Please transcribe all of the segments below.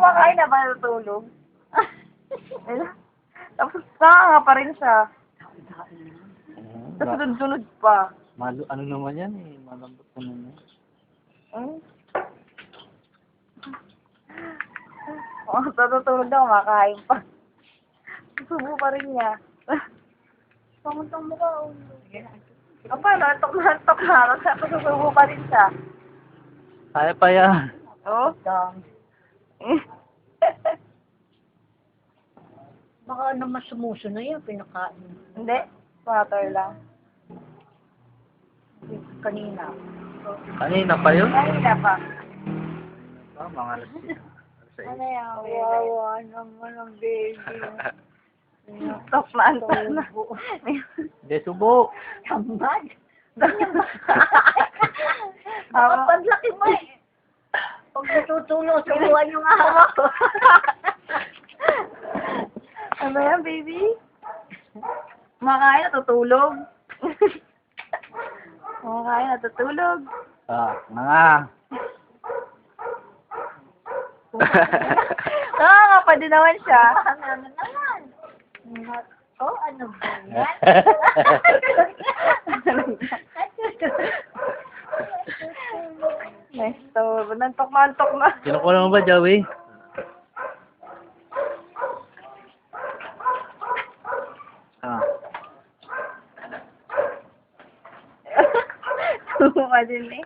kumakain na ba natutulog? Tapos nga pa rin siya. Tapos sunod-sunod pa. Ano naman yan eh, malambot naman yan. Natutulog na, kumakain pa. Subo pa rin niya. Pamutang mukha. Apa, nantok na. Tapos susubo pa rin siya. Kaya pa yan. Oh? Baka naman sumuso na yan, pinakain. Hindi. Water lang. Kanina. Kanina pa yun? Kanina pa. Mga alas 6. Ano yan? Kawawa naman ang baby. Antok na. Hindi, subo. Tambad. Paglaki mo eh. Pag natutulog, subuhan yung hawak ko. Ano yan, baby? Kumakain, natutulog. Kumakain, natutulog. Mga. Nakakapa din naman siya. Ano naman? Oh, ano ba yan? Nice to. Nantok na. Kinukuha mo ba, Joey? Subo pa din eh.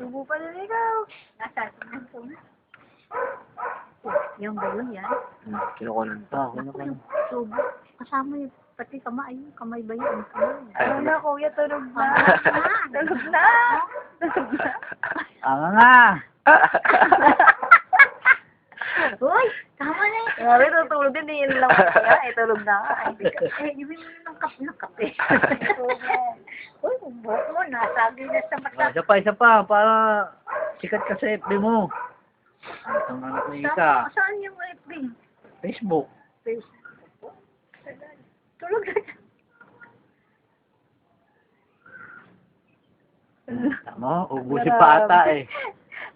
Subo pa din ikaw. Nasasang yung ba yun yan? Kinukuha pa. Subo. Kasama yung pati kamay. Kamay ba yun? Kamay. Ano na, kuya, tulog na. Tulog na. Nga. Uy! Tama na yun. Grabe, tutulog din. Yun lang kaya. Tulog na nga. Iwi mo na ng kape. Uy, buhok mo. Nasagi na sa mata. Isa pa. Para sikat ka sa FB mo. Ang anak ni Ika. Saan yung FB? Facebook. Facebook. Tulog na. Tama, ubusin pa ata eh.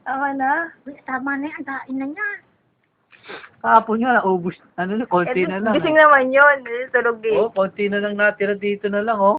Tama na. Uy, tama na yan. Dain na niya. Kahapon nga, ubus. Konti na lang. Gising naman yun. Tulog eh. Konti na lang natira dito na lang,